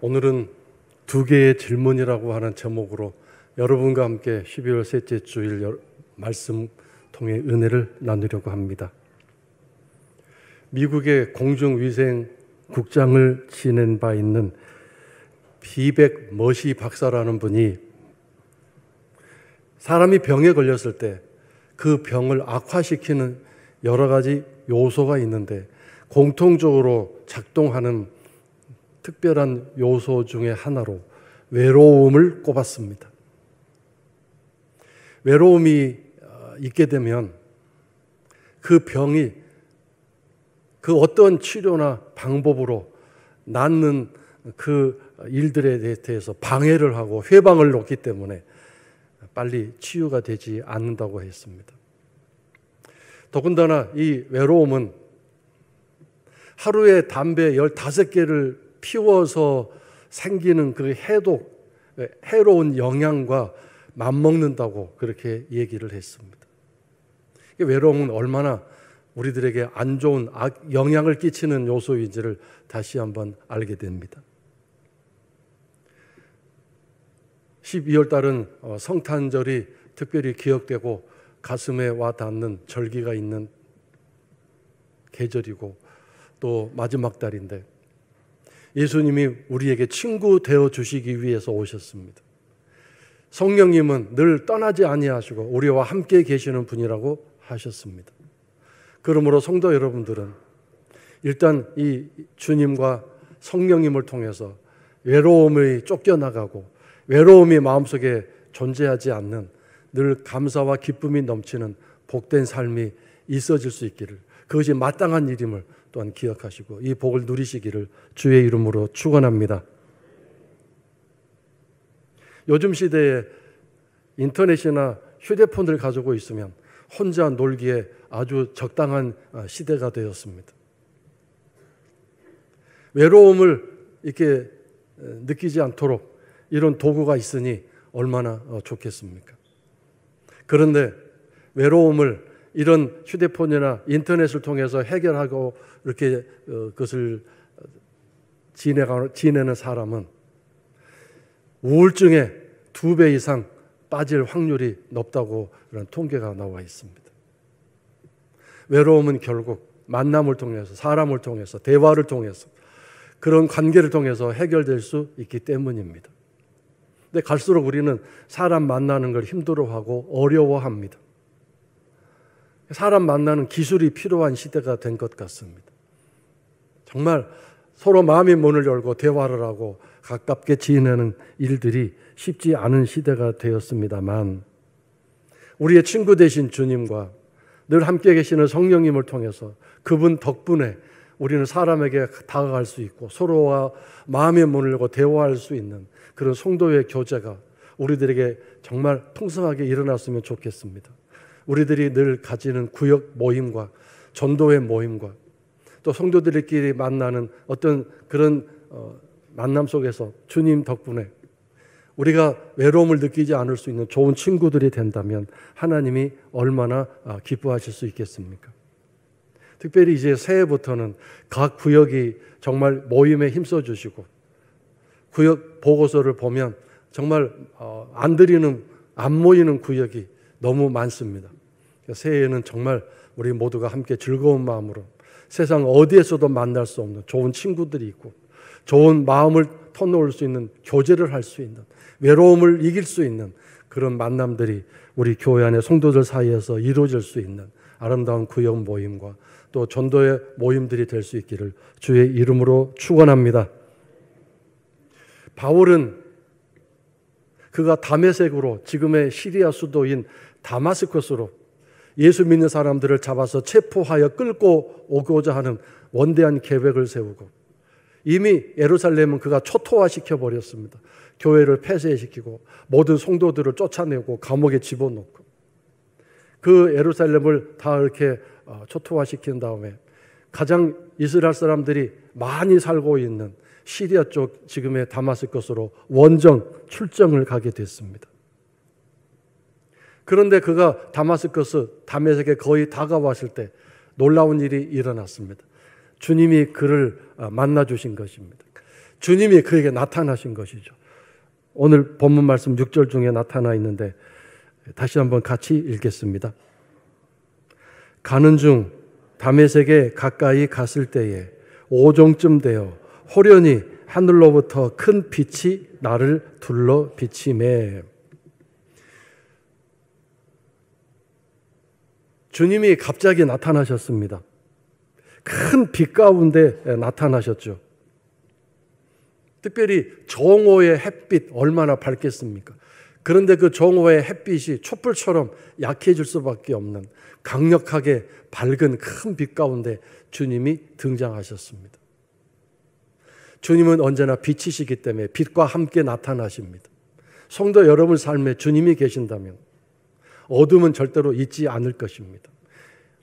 오늘은 두 개의 질문이라고 하는 제목으로 여러분과 함께 12월 셋째 주일 말씀 통해 은혜를 나누려고 합니다. 미국의 공중위생국장을 지낸 바 있는 비백 머시 박사라는 분이 사람이 병에 걸렸을 때 그 병을 악화시키는 여러 가지 요소가 있는데 공통적으로 작동하는 특별한 요소 중에 하나로 외로움을 꼽았습니다. 외로움이 있게 되면 그 병이 그 어떤 치료나 방법으로 낫는 그 일들에 대해서 방해를 하고 회방을 놓기 때문에 빨리 치유가 되지 않는다고 했습니다. 더군다나 이 외로움은 하루에 담배 15개를 피워서 생기는 그 해로운 영향과 맞먹는다고 그렇게 얘기를 했습니다. 외로움은 얼마나 우리들에게 안 좋은 영향을 끼치는 요소인지를 다시 한번 알게 됩니다. 12월 달은 성탄절이 특별히 기억되고 가슴에 와 닿는 절기가 있는 계절이고 또 마지막 달인데 예수님이 우리에게 친구 되어 주시기 위해서 오셨습니다. 성령님은 늘 떠나지 아니하시고 우리와 함께 계시는 분이라고 하셨습니다. 그러므로 성도 여러분들은 일단 이 주님과 성령님을 통해서 외로움이 쫓겨나가고 외로움이 마음속에 존재하지 않는 늘 감사와 기쁨이 넘치는 복된 삶이 있어질 수 있기를, 그것이 마땅한 일임을 또한 기억하시고 이 복을 누리시기를 주의 이름으로 축원합니다. 요즘 시대에 인터넷이나 휴대폰을 가지고 있으면 혼자 놀기에 아주 적당한 시대가 되었습니다. 외로움을 이렇게 느끼지 않도록 이런 도구가 있으니 얼마나 좋겠습니까? 그런데 외로움을 이런 휴대폰이나 인터넷을 통해서 해결하고 이렇게 그것을 지내는 사람은 우울증에 2배 이상 빠질 확률이 높다고 그런 통계가 나와 있습니다. 외로움은 결국 만남을 통해서, 사람을 통해서, 대화를 통해서, 그런 관계를 통해서 해결될 수 있기 때문입니다. 근데 갈수록 우리는 사람 만나는 걸 힘들어하고 어려워합니다. 사람 만나는 기술이 필요한 시대가 된 것 같습니다. 정말 서로 마음의 문을 열고 대화를 하고 가깝게 지내는 일들이 쉽지 않은 시대가 되었습니다만 우리의 친구 되신 주님과 늘 함께 계시는 성령님을 통해서 그분 덕분에 우리는 사람에게 다가갈 수 있고 서로와 마음의 문을 열고 대화할 수 있는 그런 성도의 교제가 우리들에게 정말 풍성하게 일어났으면 좋겠습니다. 우리들이 늘 가지는 구역 모임과 전도회 모임과 또 성도들끼리 만나는 어떤 그런 만남 속에서 주님 덕분에 우리가 외로움을 느끼지 않을 수 있는 좋은 친구들이 된다면 하나님이 얼마나 기뻐하실 수 있겠습니까? 특별히 이제 새해부터는 각 구역이 정말 모임에 힘써 주시고 구역 보고서를 보면 정말 안 모이는 구역이 너무 많습니다. 새해에는 정말 우리 모두가 함께 즐거운 마음으로 세상 어디에서도 만날 수 없는 좋은 친구들이 있고 좋은 마음을 터놓을 수 있는 교제를 할 수 있는 외로움을 이길 수 있는 그런 만남들이 우리 교회 안의 성도들 사이에서 이루어질 수 있는 아름다운 구역 모임과 또 전도의 모임들이 될 수 있기를 주의 이름으로 축원합니다. 바울은 그가 다메섹으로 지금의 시리아 수도인 다마스커스로 예수 믿는 사람들을 잡아서 체포하여 끌고 오고자 하는 원대한 계획을 세우고 이미 예루살렘은 그가 초토화시켜 버렸습니다. 교회를 폐쇄시키고 모든 성도들을 쫓아내고 감옥에 집어넣고 그 예루살렘을 다 이렇게 초토화시킨 다음에 가장 이스라엘 사람들이 많이 살고 있는 시리아 쪽 지금의 다마스커스로 원정 출정을 가게 됐습니다. 그런데 그가 다메섹에 거의 다가왔을 때 놀라운 일이 일어났습니다. 주님이 그를 만나 주신 것입니다. 주님이 그에게 나타나신 것이죠. 오늘 본문 말씀 6절 중에 나타나 있는데 다시 한번 같이 읽겠습니다. 가는 중 다메섹에 가까이 갔을 때에 오종쯤 되어 호련히 하늘로부터 큰 빛이 나를 둘러 비치매. 주님이 갑자기 나타나셨습니다. 큰 빛 가운데 나타나셨죠. 특별히 정오의 햇빛 얼마나 밝겠습니까? 그런데 그 정오의 햇빛이 촛불처럼 약해질 수밖에 없는 강력하게 밝은 큰 빛 가운데 주님이 등장하셨습니다. 주님은 언제나 빛이시기 때문에 빛과 함께 나타나십니다. 성도 여러분 삶에 주님이 계신다면 어둠은 절대로 있지 않을 것입니다.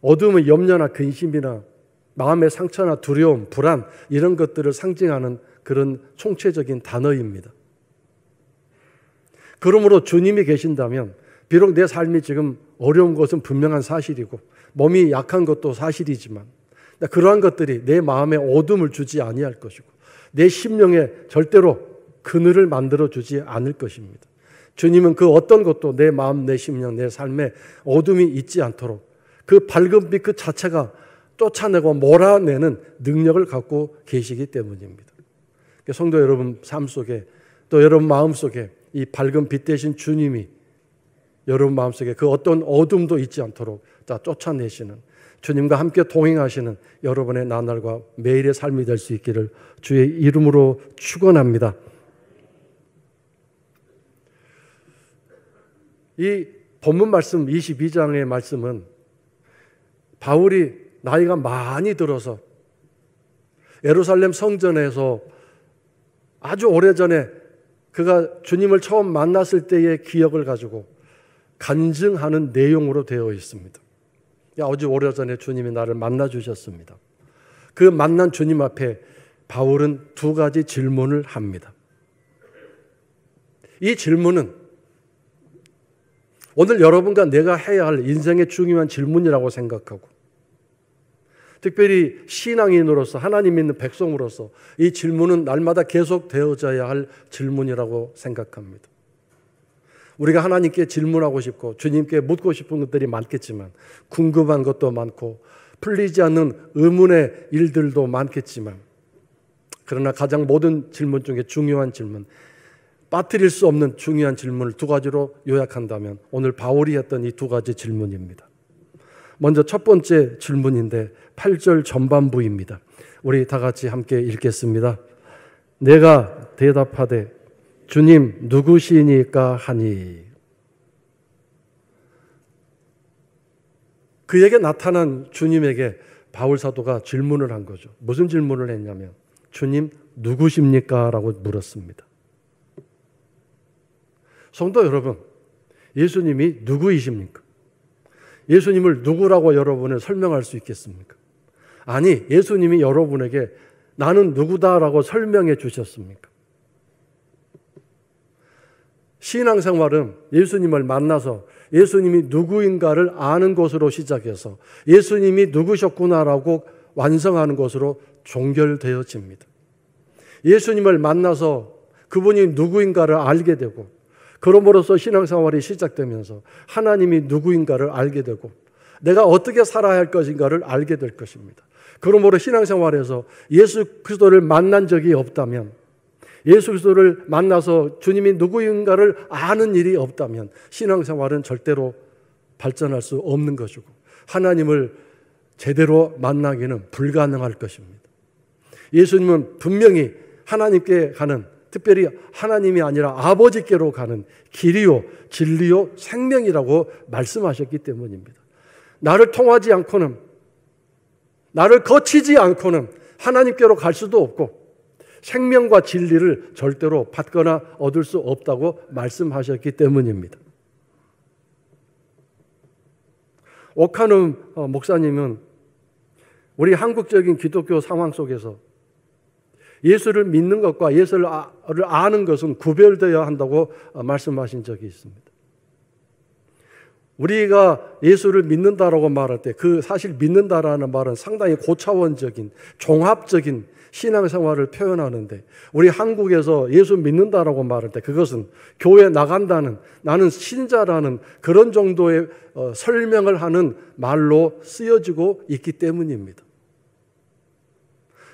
어둠은 염려나 근심이나 마음의 상처나 두려움, 불안 이런 것들을 상징하는 그런 총체적인 단어입니다. 그러므로 주님이 계신다면 비록 내 삶이 지금 어려운 것은 분명한 사실이고 몸이 약한 것도 사실이지만 그러한 것들이 내 마음에 어둠을 주지 아니할 것이고 내 심령에 절대로 그늘을 만들어 주지 않을 것입니다. 주님은 그 어떤 것도 내 마음, 내 심령, 내 삶에 어둠이 있지 않도록 그 밝은 빛 그 자체가 쫓아내고 몰아내는 능력을 갖고 계시기 때문입니다. 성도 여러분 삶 속에 또 여러분 마음 속에 이 밝은 빛 대신 주님이 여러분 마음속에 그 어떤 어둠도 있지 않도록 다 쫓아내시는 주님과 함께 동행하시는 여러분의 나날과 매일의 삶이 될 수 있기를 주의 이름으로 축원합니다. 이 본문 말씀 22장의 말씀은 바울이 나이가 많이 들어서 예루살렘 성전에서 아주 오래전에 그가 주님을 처음 만났을 때의 기억을 가지고 간증하는 내용으로 되어 있습니다. 아주 오래전에 주님이 나를 만나 주셨습니다. 그 만난 주님 앞에 바울은 두 가지 질문을 합니다. 이 질문은 오늘 여러분과 내가 해야 할 인생의 중요한 질문이라고 생각하고 특별히 신앙인으로서 하나님 믿는 백성으로서 이 질문은 날마다 계속 되어져야 할 질문이라고 생각합니다. 우리가 하나님께 질문하고 싶고 주님께 묻고 싶은 것들이 많겠지만 궁금한 것도 많고 풀리지 않는 의문의 일들도 많겠지만 그러나 가장 모든 질문 중에 중요한 질문, 빠뜨릴 수 없는 중요한 질문을 두 가지로 요약한다면 오늘 바울이 했던 이 두 가지 질문입니다. 먼저 첫 번째 질문인데 8절 전반부입니다. 우리 다 같이 함께 읽겠습니다. 내가 대답하되 주님 누구시니까 하니. 그에게 나타난 주님에게 바울 사도가 질문을 한 거죠. 무슨 질문을 했냐면 주님 누구십니까? 라고 물었습니다. 성도 여러분, 예수님이 누구이십니까? 예수님을 누구라고 여러분을 설명할 수 있겠습니까? 아니, 예수님이 여러분에게 나는 누구다라고 설명해 주셨습니까? 신앙생활은 예수님을 만나서 예수님이 누구인가를 아는 것으로 시작해서 예수님이 누구셨구나라고 완성하는 것으로 종결되어집니다. 예수님을 만나서 그분이 누구인가를 알게 되고 그럼으로써 신앙생활이 시작되면서 하나님이 누구인가를 알게 되고 내가 어떻게 살아야 할 것인가를 알게 될 것입니다. 그러므로 신앙생활에서 예수 그리스도를 만난 적이 없다면 예수 그리스도를 만나서 주님이 누구인가를 아는 일이 없다면 신앙생활은 절대로 발전할 수 없는 것이고 하나님을 제대로 만나기는 불가능할 것입니다. 예수님은 분명히 하나님께 가는 특별히 하나님이 아니라 아버지께로 가는 길이요 진리요 생명이라고 말씀하셨기 때문입니다. 나를 통하지 않고는 나를 거치지 않고는 하나님께로 갈 수도 없고 생명과 진리를 절대로 받거나 얻을 수 없다고 말씀하셨기 때문입니다. 오카누 목사님은 우리 한국적인 기독교 상황 속에서 예수를 믿는 것과 예수를 아는 것은 구별되어야 한다고 말씀하신 적이 있습니다. 우리가 예수를 믿는다라고 말할 때 그 사실 믿는다라는 말은 상당히 고차원적인 종합적인 신앙생활을 표현하는데, 우리 한국에서 예수 믿는다라고 말할 때 그것은 교회 나간다는, 나는 신자라는 그런 정도의 설명을 하는 말로 쓰여지고 있기 때문입니다.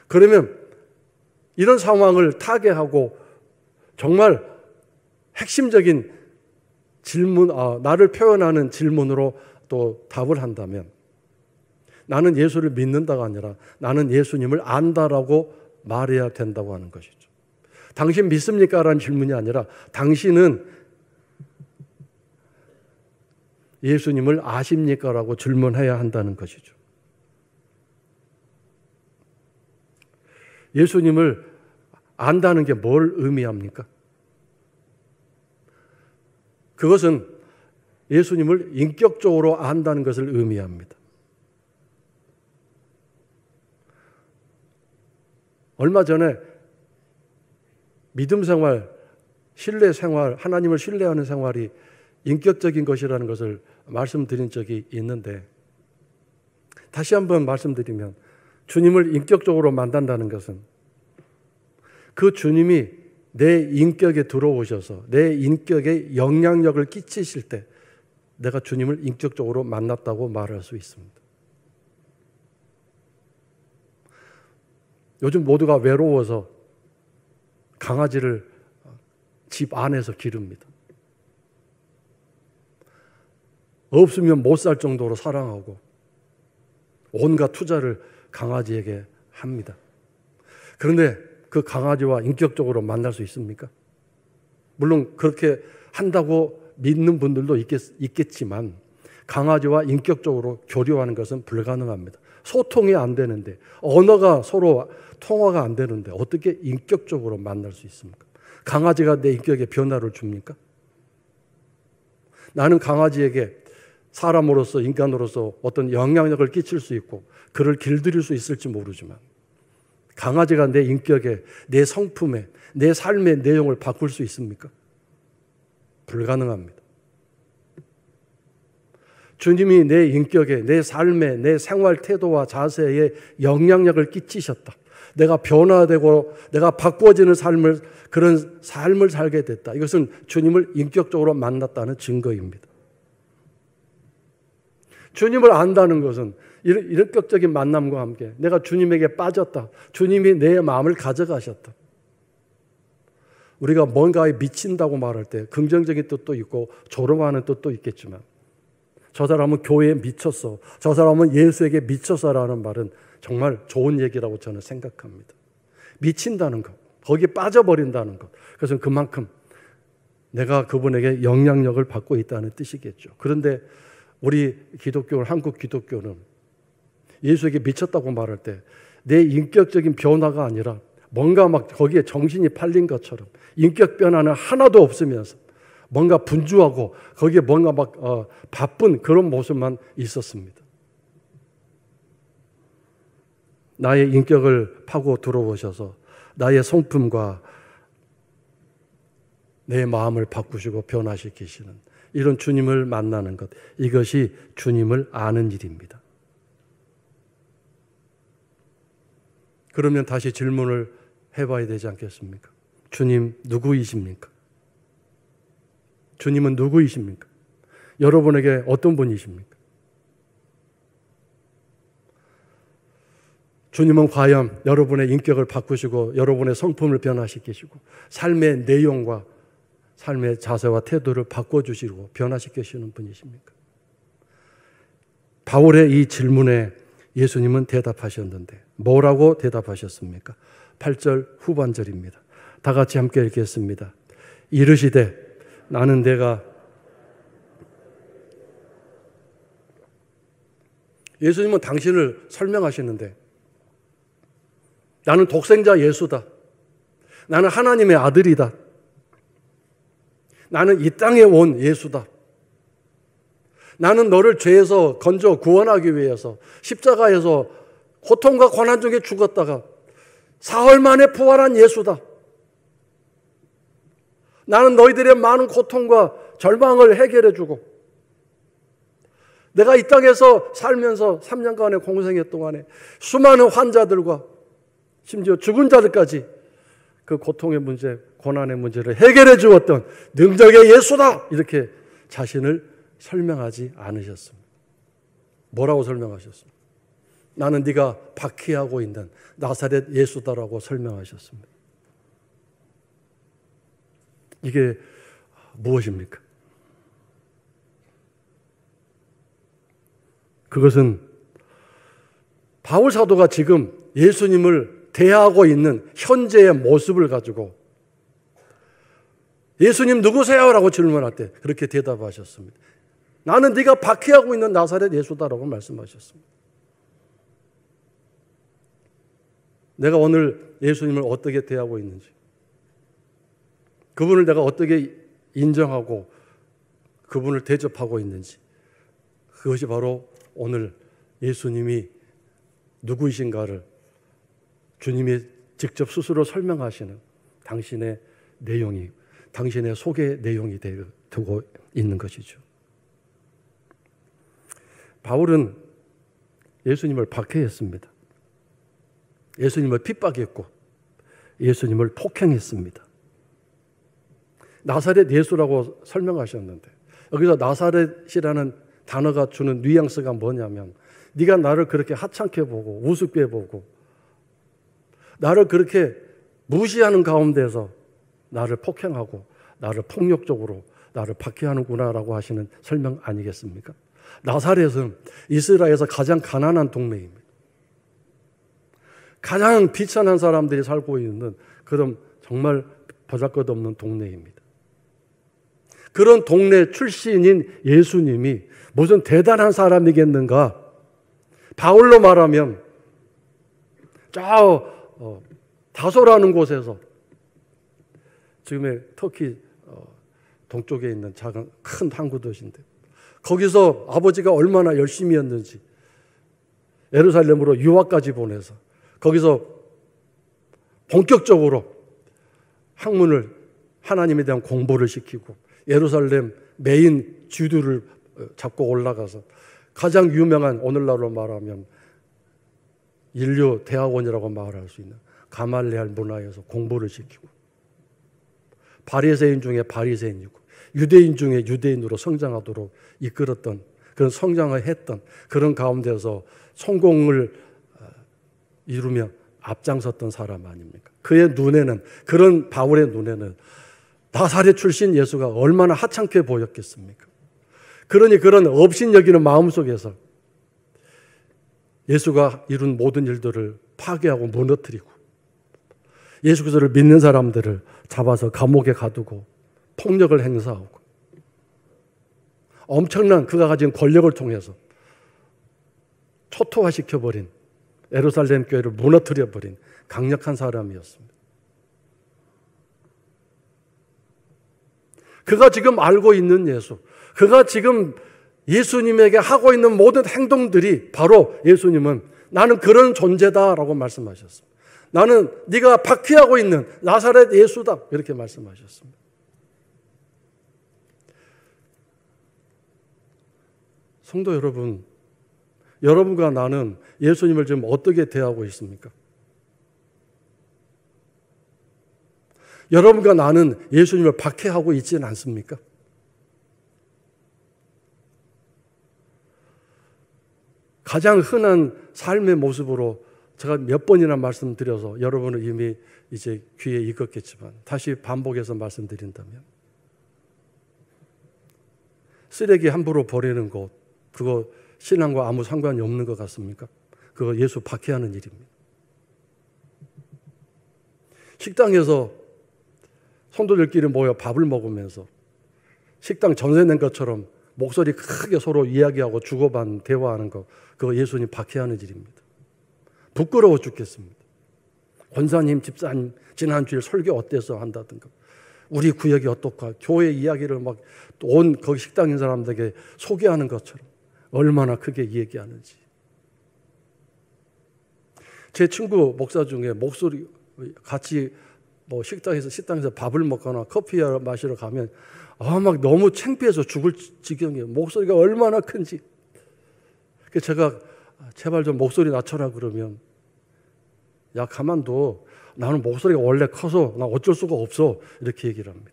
그러면 이런 상황을 타개하고 정말 핵심적인 질문, 나를 표현하는 질문으로 또 답을 한다면, 나는 예수를 믿는다가 아니라 나는 예수님을 안다라고 말해야 된다고 하는 것이죠. 당신 믿습니까? 라는 질문이 아니라 당신은 예수님을 아십니까? 라고 질문해야 한다는 것이죠. 예수님을 안다는 게 뭘 의미합니까? 그것은 예수님을 인격적으로 안다는 것을 의미합니다. 얼마 전에 믿음 생활, 신뢰 생활, 하나님을 신뢰하는 생활이 인격적인 것이라는 것을 말씀드린 적이 있는데, 다시 한번 말씀드리면 주님을 인격적으로 만난다는 것은 그 주님이 내 인격에 들어오셔서 내 인격에 영향력을 끼치실 때 내가 주님을 인격적으로 만났다고 말할 수 있습니다. 요즘 모두가 외로워서 강아지를 집 안에서 기릅니다. 없으면 못 살 정도로 사랑하고 온갖 투자를 강아지에게 합니다. 그런데 그 강아지와 인격적으로 만날 수 있습니까? 물론 그렇게 한다고 믿는 분들도 있겠지만 강아지와 인격적으로 교류하는 것은 불가능합니다. 소통이 안 되는데, 언어가 서로 통화가 안 되는데 어떻게 인격적으로 만날 수 있습니까? 강아지가 내 인격에 변화를 줍니까? 나는 강아지에게 사람으로서, 인간으로서 어떤 영향력을 끼칠 수 있고 그를 길들일 수 있을지 모르지만 강아지가 내 인격에, 내 성품에, 내 삶의 내용을 바꿀 수 있습니까? 불가능합니다. 주님이 내 인격에, 내 삶에, 내 생활 태도와 자세에 영향력을 끼치셨다. 내가 변화되고 내가 바꿔지는 그런 삶을 살게 됐다. 이것은 주님을 인격적으로 만났다는 증거입니다. 주님을 안다는 것은 이런 인격적인 만남과 함께 내가 주님에게 빠졌다. 주님이 내 마음을 가져가셨다. 우리가 뭔가에 미친다고 말할 때 긍정적인 뜻도 있고 조롱하는 뜻도 있겠지만, 저 사람은 교회에 미쳤어, 저 사람은 예수에게 미쳤어라는 말은 정말 좋은 얘기라고 저는 생각합니다. 미친다는 것, 거기에 빠져버린다는 것, 그것은 그만큼 내가 그분에게 영향력을 받고 있다는 뜻이겠죠. 그런데 우리 기독교는, 한국 기독교는 예수에게 미쳤다고 말할 때 내 인격적인 변화가 아니라 뭔가 막 거기에 정신이 팔린 것처럼 인격 변화는 하나도 없으면서 뭔가 분주하고 거기에 뭔가 막 바쁜 그런 모습만 있었습니다. 나의 인격을 파고 들어오셔서 나의 성품과 내 마음을 바꾸시고 변화시키시는 이런 주님을 만나는 것, 이것이 주님을 아는 일입니다. 그러면 다시 질문을 해봐야 되지 않겠습니까? 주님 누구이십니까? 주님은 누구이십니까? 여러분에게 어떤 분이십니까? 주님은 과연 여러분의 인격을 바꾸시고 여러분의 성품을 변화시키시고 삶의 내용과 삶의 자세와 태도를 바꿔주시고 변화시키시는 분이십니까? 바울의 이 질문에 예수님은 대답하셨는데 뭐라고 대답하셨습니까? 8절 후반절입니다. 다 같이 함께 읽겠습니다. 이르시되 나는 내가, 예수님은 당신을 설명하시는데 나는 독생자 예수다. 나는 하나님의 아들이다. 나는 이 땅에 온 예수다. 나는 너를 죄에서 건져 구원하기 위해서 십자가에서 고통과 고난 중에 죽었다가 사흘 만에 부활한 예수다. 나는 너희들의 많은 고통과 절망을 해결해 주고 내가 이 땅에서 살면서 3년간의 공생애 동안에 수많은 환자들과 심지어 죽은 자들까지 그 고통의 문제, 고난의 문제를 해결해 주었던 능력의 예수다! 이렇게 자신을 설명하지 않으셨습니다. 뭐라고 설명하셨습니까? 나는 네가 박해하고 있는 나사렛 예수다라고 설명하셨습니다. 이게 무엇입니까? 그것은 바울 사도가 지금 예수님을 대하고 있는 현재의 모습을 가지고 예수님 누구세요? 라고 질문할 때 그렇게 대답하셨습니다. 나는 네가 박해하고 있는 나사렛 예수다라고 말씀하셨습니다. 내가 오늘 예수님을 어떻게 대하고 있는지, 그분을 내가 어떻게 인정하고 그분을 대접하고 있는지, 그것이 바로 오늘 예수님이 누구이신가를 주님이 직접 스스로 설명하시는 당신의 내용이, 당신의 소개 내용이 되고 있는 것이죠. 바울은 예수님을 박해했습니다. 예수님을 핍박했고 예수님을 폭행했습니다. 나사렛 예수라고 설명하셨는데 여기서 나사렛이라는 단어가 주는 뉘앙스가 뭐냐면 네가 나를 그렇게 하찮게 보고 우습게 보고 나를 그렇게 무시하는 가운데서 나를 폭행하고 나를 폭력적으로 나를 박해하는구나라고 하시는 설명 아니겠습니까? 나사렛은 이스라엘에서 가장 가난한 동네입니다. 가장 비천한 사람들이 살고 있는 그런 정말 보잘것없는 동네입니다. 그런 동네 출신인 예수님이 무슨 대단한 사람이겠는가? 바울로 말하면 다소라는 곳에서 지금의 터키 동쪽에 있는 작은 큰 항구 도시인데 거기서 아버지가 얼마나 열심히 했는지 예루살렘으로 유학까지 보내서 거기서 본격적으로 학문을 하나님에 대한 공부를 시키고 예루살렘 메인 주두를 잡고 올라가서 가장 유명한 오늘날로 말하면 인류 대학원이라고 말할 수 있는 가말레알 문화에서 공부를 시키고 바리새인 중에 바리새인이고 유대인 중에 유대인으로 성장하도록 이끌었던 그런 성장을 했던 그런 가운데서 성공을 이루며 앞장섰던 사람 아닙니까? 그의 눈에는 그런 바울의 눈에는 나사렛 출신 예수가 얼마나 하찮게 보였겠습니까? 그러니 그런 업신여기는 마음속에서 예수가 이룬 모든 일들을 파괴하고 무너뜨리고 예수 그리스도를 믿는 사람들을 잡아서 감옥에 가두고 폭력을 행사하고 엄청난 그가 가진 권력을 통해서 초토화시켜버린 예루살렘 교회를 무너뜨려버린 강력한 사람이었습니다. 그가 지금 알고 있는 예수, 그가 지금 예수님에게 하고 있는 모든 행동들이 바로 예수님은 나는 그런 존재다라고 말씀하셨습니다. 나는 네가 박해하고 있는 나사렛 예수다 이렇게 말씀하셨습니다. 성도 여러분, 여러분과 나는 예수님을 지금 어떻게 대하고 있습니까? 여러분과 나는 예수님을 박해하고 있지는 않습니까? 가장 흔한 삶의 모습으로 제가 몇 번이나 말씀드려서 여러분은 이미 이제 귀에 익었겠지만 다시 반복해서 말씀드린다면 쓰레기 함부로 버리는 것, 그거 신앙과 아무 상관이 없는 것 같습니까? 그거 예수 박해하는 일입니다. 식당에서 성도들끼리 모여 밥을 먹으면서 식당 전세 낸 것처럼 목소리 크게 서로 이야기하고 주고받는 대화하는 거, 그거 예수님 박해하는 일입니다. 부끄러워 죽겠습니다. 권사님, 집사님 지난주에 설교 어땠어 한다든가 우리 구역이 어떻고 교회 이야기를 막 온 거기 식당인 사람들에게 소개하는 것처럼 얼마나 크게 얘기하는지. 제 친구 목사 중에 목소리 같이 뭐 식당에서 밥을 먹거나 커피 마시러 가면 막 너무 창피해서 죽을 지경이에요. 목소리가 얼마나 큰지. 제가 제발 좀 목소리 낮춰라 그러면 야 가만둬. 나는 목소리가 원래 커서 나 어쩔 수가 없어. 이렇게 얘기를 합니다.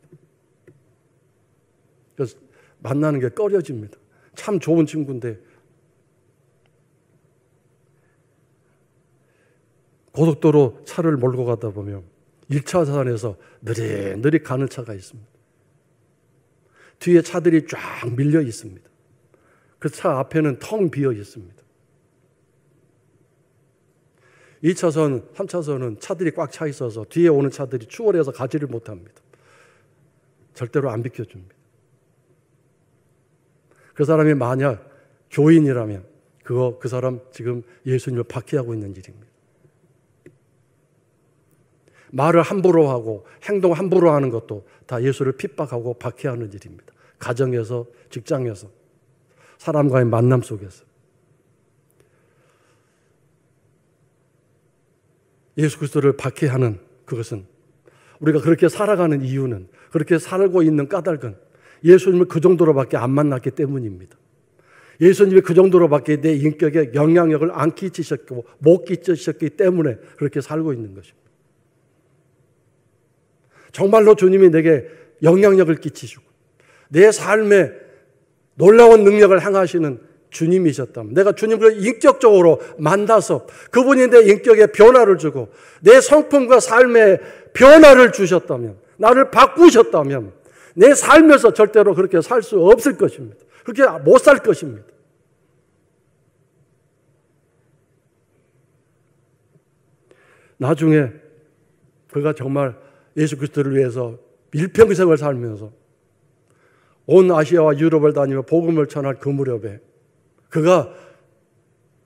그래서 만나는 게 꺼려집니다. 참 좋은 친구인데 고속도로 차를 몰고 가다 보면 1차선에서 느릿느릿 가는 차가 있습니다. 뒤에 차들이 쫙 밀려 있습니다. 그 차 앞에는 텅 비어 있습니다. 2차선, 3차선은 차들이 꽉 차 있어서 뒤에 오는 차들이 추월해서 가지를 못합니다. 절대로 안 비켜줍니다. 그 사람이 만약 교인이라면 그 사람 지금 예수님을 박해하고 있는 일입니다. 말을 함부로 하고 행동 함부로 하는 것도 다 예수를 핍박하고 박해하는 일입니다. 가정에서, 직장에서, 사람과의 만남 속에서. 예수 그리스도를 박해하는 그것은 우리가 그렇게 살아가는 이유는, 그렇게 살고 있는 까닭은 예수님을 그 정도로밖에 안 만났기 때문입니다. 예수님이 그 정도로밖에 내 인격에 영향력을 안 끼치셨고 못 끼치셨기 때문에 그렇게 살고 있는 것입니다. 정말로 주님이 내게 영향력을 끼치시고 내 삶에 놀라운 능력을 행하시는 주님이셨다면, 내가 주님을 인격적으로 만나서 그분이 내 인격에 변화를 주고 내 성품과 삶에 변화를 주셨다면, 나를 바꾸셨다면 내 삶에서 절대로 그렇게 살 수 없을 것입니다. 그렇게 못 살 것입니다. 나중에 그가 정말 예수 그리스도를 위해서 일평생을 살면서 온 아시아와 유럽을 다니며 복음을 전할 그 무렵에 그가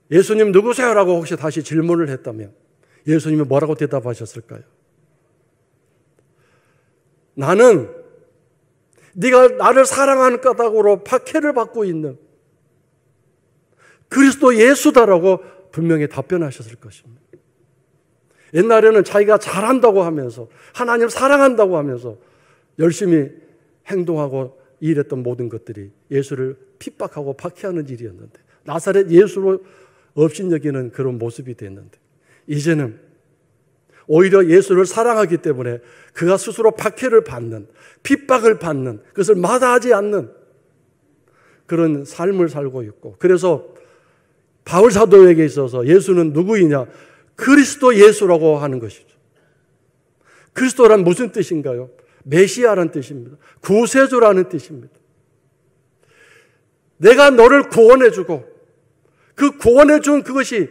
예수님 누구세요? 라고 혹시 다시 질문을 했다면 예수님이 뭐라고 대답하셨을까요? 나는 네가 나를 사랑하는 까닭으로 박해를 받고 있는 그리스도 예수다라고 분명히 답변하셨을 것입니다. 옛날에는 자기가 잘한다고 하면서 하나님 사랑한다고 하면서 열심히 행동하고 일했던 모든 것들이 예수를 핍박하고 박해하는 일이었는데, 나사렛 예수로 업신여기는 그런 모습이 됐는데, 이제는 오히려 예수를 사랑하기 때문에 그가 스스로 박해를 받는, 핍박을 받는, 그것을 마다하지 않는 그런 삶을 살고 있고, 그래서 바울 사도에게 있어서 예수는 누구이냐? 그리스도 예수라고 하는 것이죠. 그리스도란 무슨 뜻인가요? 메시아라는 뜻입니다. 구세주라는 뜻입니다. 내가 너를 구원해주고 그 구원해준 그것이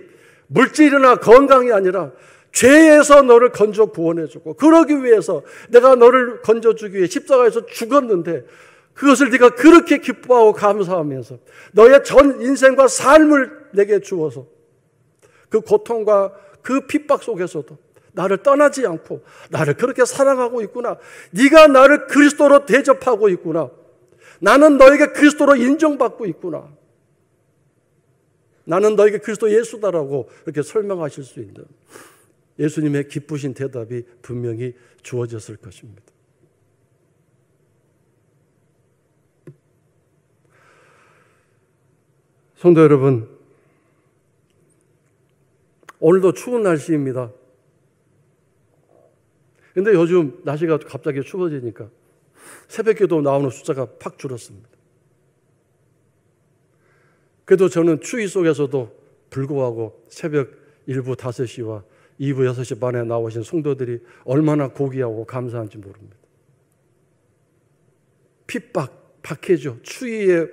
물질이나 건강이 아니라 죄에서 너를 건져 구원해주고, 그러기 위해서 내가 너를 건져주기 위해 십자가에서 죽었는데 그것을 네가 그렇게 기뻐하고 감사하면서 너의 전 인생과 삶을 내게 주어서 그 고통과 그 핍박 속에서도 나를 떠나지 않고 나를 그렇게 사랑하고 있구나. 네가 나를 그리스도로 대접하고 있구나. 나는 너에게 그리스도로 인정받고 있구나. 나는 너에게 그리스도 예수다라고 이렇게 설명하실 수 있는 예수님의 기쁘신 대답이 분명히 주어졌을 것입니다. 성도 여러분, 오늘도 추운 날씨입니다. 근데 요즘 날씨가 갑자기 추워지니까 새벽기도 나오는 숫자가 팍 줄었습니다. 그래도 저는 추위 속에서도 불구하고 새벽 1부 5시와 2부 6시 반에 나오신 성도들이 얼마나 고귀하고 감사한지 모릅니다. 핍박, 박해죠. 추위의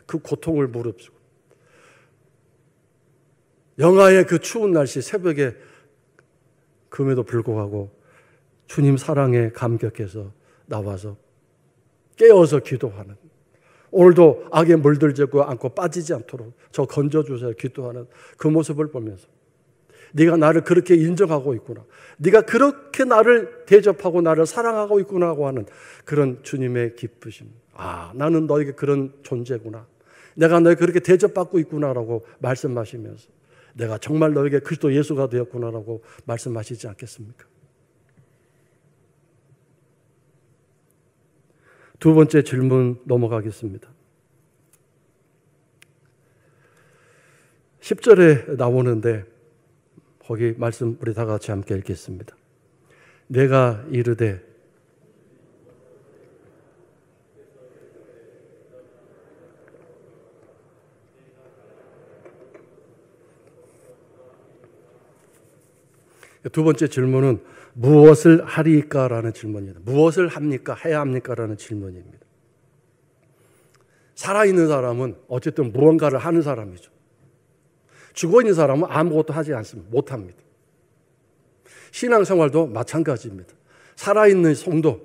그 고통을 무릅쓰고 영하의 그 추운 날씨 새벽에 그럼에도 불구하고 주님 사랑에 감격해서 나와서 깨어서 기도하는, 오늘도 악에 물들지 않고 빠지지 않도록 저 건져주세요 기도하는 그 모습을 보면서 네가 나를 그렇게 인정하고 있구나, 네가 그렇게 나를 대접하고 나를 사랑하고 있구나 하고 하는 그런 주님의 기쁘심, 아 나는 너에게 그런 존재구나, 내가 너에게 그렇게 대접받고 있구나라고 말씀하시면서 내가 정말 너에게 그리스도 예수가 되었구나라고 말씀하시지 않겠습니까? 두 번째 질문 넘어가겠습니다. 10절에 나오는데 거기 말씀 우리 다 같이 함께 읽겠습니다. 내가 이르되 두 번째 질문은 무엇을 하리까라는 질문입니다. 무엇을 합니까? 해야 합니까라는 질문입니다. 살아있는 사람은 어쨌든 무언가를 하는 사람이죠. 죽어있는 사람은 아무것도 하지 않습니다. 못합니다. 신앙생활도 마찬가지입니다. 살아있는 성도,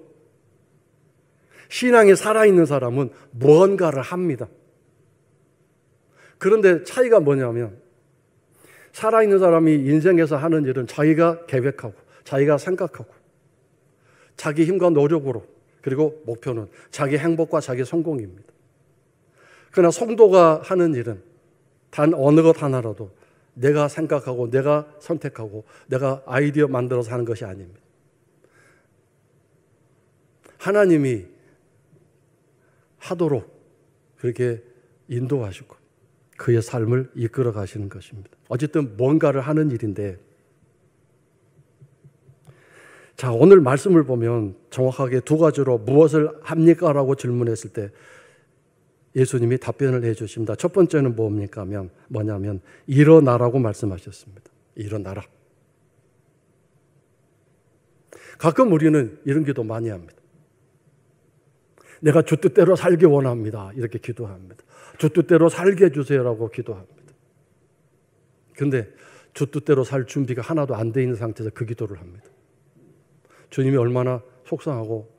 신앙에 살아있는 사람은 무언가를 합니다. 그런데 차이가 뭐냐면 살아있는 사람이 인생에서 하는 일은 자기가 계획하고 자기가 생각하고 자기 힘과 노력으로, 그리고 목표는 자기 행복과 자기 성공입니다. 그러나 성도가 하는 일은 단 어느 것 하나라도 내가 생각하고 내가 선택하고 내가 아이디어 만들어서 하는 것이 아닙니다. 하나님이 하도록 그렇게 인도하시고 그의 삶을 이끌어 가시는 것입니다. 어쨌든 뭔가를 하는 일인데, 자, 오늘 말씀을 보면 정확하게 두 가지로 무엇을 합니까? 라고 질문했을 때 예수님이 답변을 해 주십니다. 첫 번째는 뭐냐면 일어나라고 말씀하셨습니다. 일어나라. 가끔 우리는 이런 기도 많이 합니다. 내가 주 뜻대로 살기 원합니다. 이렇게 기도합니다. 주 뜻대로 살게 해주세요라고 기도합니다. 그런데 주 뜻대로 살 준비가 하나도 안 돼 있는 상태에서 그 기도를 합니다. 주님이 얼마나 속상하고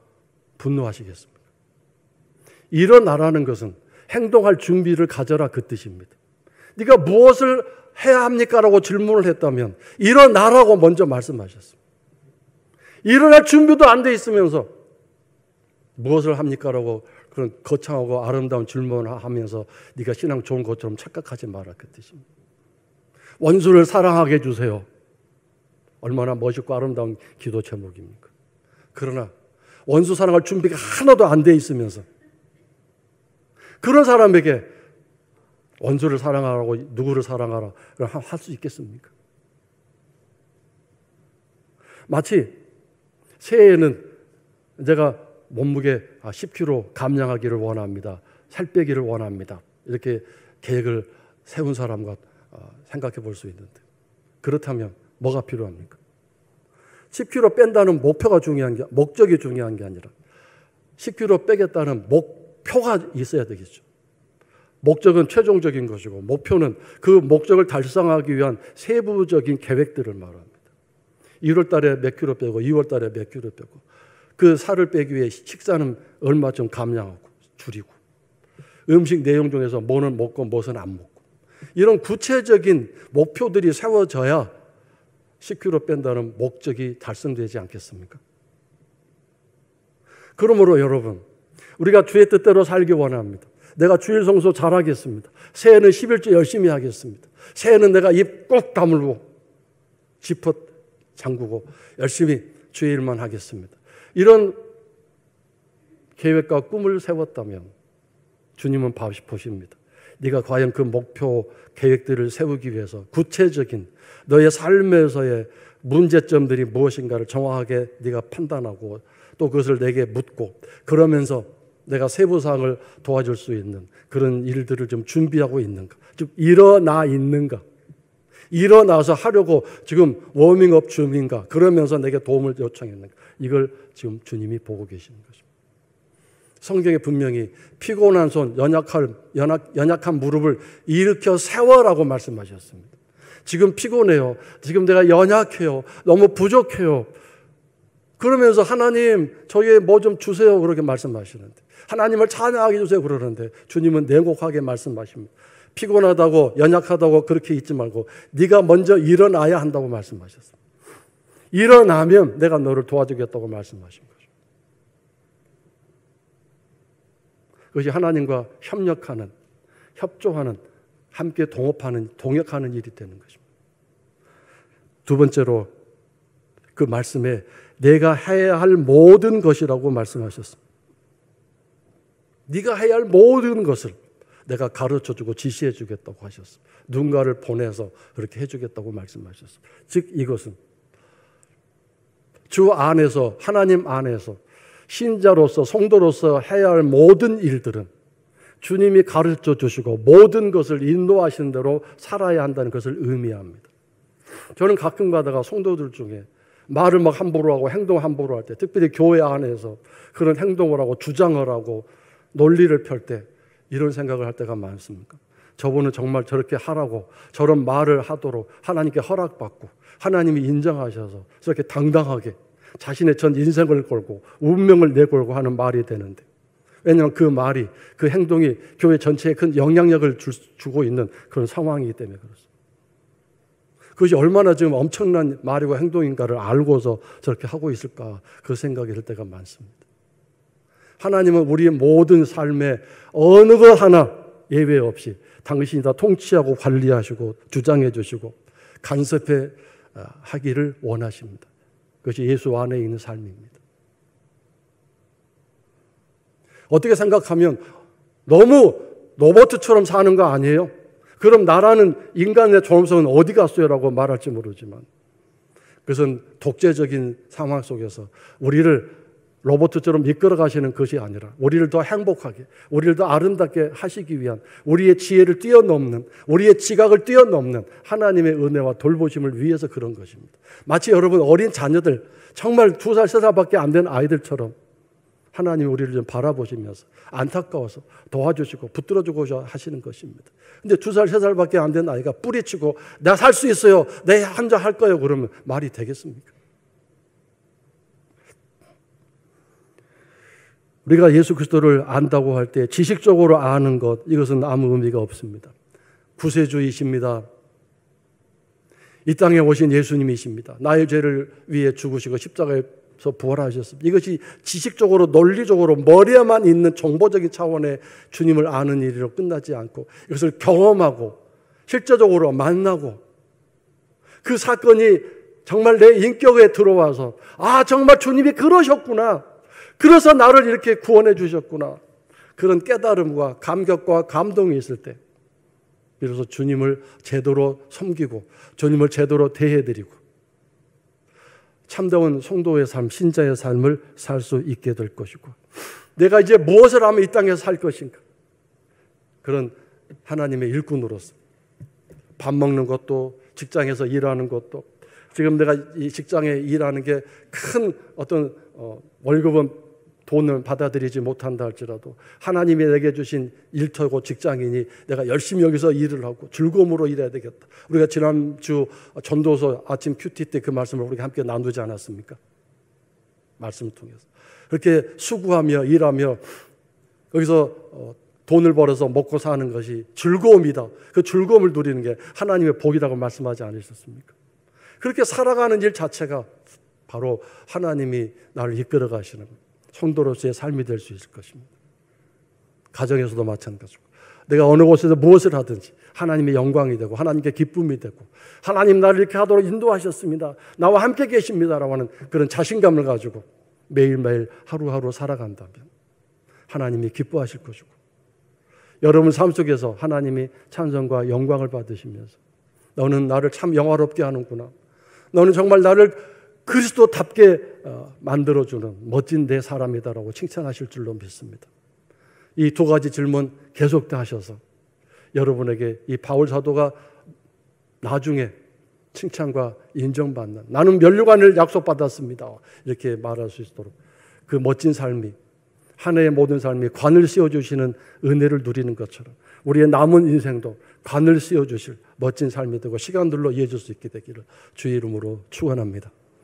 분노하시겠습니까? 일어나라는 것은 행동할 준비를 가져라, 그 뜻입니다. 네가 무엇을 해야 합니까? 라고 질문을 했다면 일어나라고 먼저 말씀하셨습니다. 일어날 준비도 안 돼 있으면서 무엇을 합니까? 라고 그런 거창하고 아름다운 질문을 하면서 네가 신앙 좋은 것처럼 착각하지 마라, 그 뜻입니다. 원수를 사랑하게 해주세요. 얼마나 멋있고 아름다운 기도 제목입니까? 그러나 원수 사랑할 준비가 하나도 안 돼 있으면서 그런 사람에게 원수를 사랑하라고 누구를 사랑하라 할 수 있겠습니까? 마치 새해에는 제가 몸무게 10kg 감량하기를 원합니다. 살 빼기를 원합니다. 이렇게 계획을 세운 사람과 생각해 볼 수 있는데, 그렇다면 뭐가 필요합니까? 10kg 뺀다는 목표가 중요한 게, 목적이 중요한 게 아니라 10kg 빼겠다는 목표가 있어야 되겠죠. 목적은 최종적인 것이고 목표는 그 목적을 달성하기 위한 세부적인 계획들을 말합니다. 1월 달에 몇 킬로 빼고 2월 달에 몇 킬로 빼고 그 살을 빼기 위해 식사는 얼마쯤 감량하고 줄이고 음식 내용 중에서 뭐는 먹고 무엇은 안 먹고 이런 구체적인 목표들이 세워져야 10kg 뺀다는 목적이 달성되지 않겠습니까? 그러므로 여러분, 우리가 주의 뜻대로 살기 원합니다. 내가 주일 성수 잘하겠습니다. 새해는 11조 열심히 하겠습니다. 새해는 내가 입 꼭 다물고 지퍼 잠그고 열심히 주의 일만 하겠습니다. 이런 계획과 꿈을 세웠다면 주님은 보십니다. 네가 과연 그 목표 계획들을 세우기 위해서 구체적인 너의 삶에서의 문제점들이 무엇인가를 정확하게 네가 판단하고 또 그것을 내게 묻고 그러면서 내가 세부사항을 도와줄 수 있는 그런 일들을 좀 준비하고 있는가, 좀 일어나 있는가, 일어나서 하려고 지금 워밍업 중인가, 그러면서 내게 도움을 요청했는가, 이걸 지금 주님이 보고 계시는 것입니다. 성경에 분명히 피곤한 손, 연약한 무릎을 일으켜 세워라고 말씀하셨습니다. 지금 피곤해요. 지금 내가 연약해요. 너무 부족해요. 그러면서 하나님 저희에 뭐 좀 주세요 그렇게 말씀하시는데, 하나님을 찬양하게 해주세요 그러는데 주님은 냉혹하게 말씀하십니다. 피곤하다고 연약하다고 그렇게 있지 말고 네가 먼저 일어나야 한다고 말씀하셨습니다. 일어나면 내가 너를 도와주겠다고 말씀하신 거죠. 그것이 하나님과 협력하는, 협조하는, 함께 동역하는 일이 되는 것입니다. 두 번째로 그 말씀에 내가 해야 할 모든 것이라고 말씀하셨습니다. 네가 해야 할 모든 것을, 내가 가르쳐주고 지시해주겠다고 하셨어요. 누군가를 보내서 그렇게 해주겠다고 말씀하셨어요. 즉 이것은 주 안에서, 하나님 안에서 신자로서, 성도로서 해야 할 모든 일들은 주님이 가르쳐 주시고 모든 것을 인도하시는 대로 살아야 한다는 것을 의미합니다. 저는 가끔 가다가 성도들 중에 말을 막 함부로 하고 행동 함부로 할 때, 특별히 교회 안에서 그런 행동을 하고 주장을 하고 논리를 펼 때 이런 생각을 할 때가 많습니까? 저분은 정말 저렇게 하라고, 저런 말을 하도록 하나님께 허락받고 하나님이 인정하셔서 저렇게 당당하게 자신의 전 인생을 걸고 운명을 내걸고 하는 말이 되는데, 왜냐하면 그 말이, 그 행동이 교회 전체에 큰 영향력을 주고 있는 그런 상황이기 때문에 그렇습니다. 그것이 얼마나 지금 엄청난 말이고 행동인가를 알고서 저렇게 하고 있을까, 그 생각이 들 때가 많습니다. 하나님은 우리의 모든 삶에 어느 것 하나 예외 없이 당신이 다 통치하고 관리하시고 주장해 주시고 간섭해 하기를 원하십니다. 그것이 예수 안에 있는 삶입니다. 어떻게 생각하면 너무 로봇처럼 사는 거 아니에요? 그럼 나라는 인간의 존엄성은 어디 갔어요? 라고 말할지 모르지만 그것은 독재적인 상황 속에서 우리를 로봇처럼 이끌어 가시는 것이 아니라 우리를 더 행복하게, 우리를 더 아름답게 하시기 위한 우리의 지혜를 뛰어넘는, 우리의 지각을 뛰어넘는 하나님의 은혜와 돌보심을 위해서 그런 것입니다. 마치 여러분 어린 자녀들, 정말 2살, 3살밖에 안 된 아이들처럼 하나님이 우리를 좀 바라보시면서 안타까워서 도와주시고 붙들어주고 하시는 것입니다. 근데 2살, 3살밖에 안 된 아이가 뿌리치고 내가 살 수 있어요, 내 혼자 할 거예요, 그러면 말이 되겠습니까? 우리가 예수 그리스도를 안다고 할 때 지식적으로 아는 것, 이것은 아무 의미가 없습니다. 구세주이십니다. 이 땅에 오신 예수님이십니다. 나의 죄를 위해 죽으시고 십자가에서 부활하셨습니다. 이것이 지식적으로, 논리적으로 머리에만 있는 정보적인 차원의 주님을 아는 일이로 끝나지 않고 이것을 경험하고 실제적으로 만나고 그 사건이 정말 내 인격에 들어와서 아, 정말 주님이 그러셨구나, 그래서 나를 이렇게 구원해 주셨구나, 그런 깨달음과 감격과 감동이 있을 때 비로소 주님을 제대로 섬기고 주님을 제대로 대해드리고 참다운 성도의 삶, 신자의 삶을 살 수 있게 될 것이고, 내가 이제 무엇을 하면 이 땅에서 살 것인가, 그런 하나님의 일꾼으로서 밥 먹는 것도, 직장에서 일하는 것도, 지금 내가 이 직장에 일하는 게 큰 어떤 월급은 돈을 받아들이지 못한다 할지라도 하나님이 내게 주신 일터고 직장이니 내가 열심히 여기서 일을 하고 즐거움으로 일해야 되겠다. 우리가 지난주 전도서 아침 큐티 때 그 말씀을 우리가 함께 나누지 않았습니까? 말씀을 통해서 그렇게 수고하며 일하며 거기서 돈을 벌어서 먹고 사는 것이 즐거움이다. 그 즐거움을 누리는 게 하나님의 복이라고 말씀하지 않으셨습니까? 그렇게 살아가는 일 자체가 바로 하나님이 나를 이끌어 가시는 성도로서의 삶이 될 수 있을 것입니다. 가정에서도 마찬가지고 내가 어느 곳에서 무엇을 하든지 하나님의 영광이 되고 하나님께 기쁨이 되고 하나님 나를 이렇게 하도록 인도하셨습니다, 나와 함께 계십니다라고 하는 그런 자신감을 가지고 매일매일 하루하루 살아간다면 하나님이 기뻐하실 것이고, 여러분 삶 속에서 하나님이 찬송과 영광을 받으시면서 너는 나를 참 영화롭게 하는구나, 너는 정말 나를 그리스도답게 만들어주는 멋진 내 사람이다라고 칭찬하실 줄로 믿습니다. 이 2가지 질문 계속 다 하셔서 여러분에게 이 바울 사도가 나중에 칭찬과 인정받는, 나는 면류관을 약속받았습니다, 이렇게 말할 수 있도록 그 멋진 삶이, 한 해의 모든 삶이 관을 씌워주시는 은혜를 누리는 것처럼 우리의 남은 인생도 관을 씌워주실 멋진 삶이 되고 시간들로 이어질 수 있게 되기를 주의 이름으로 축원합니다.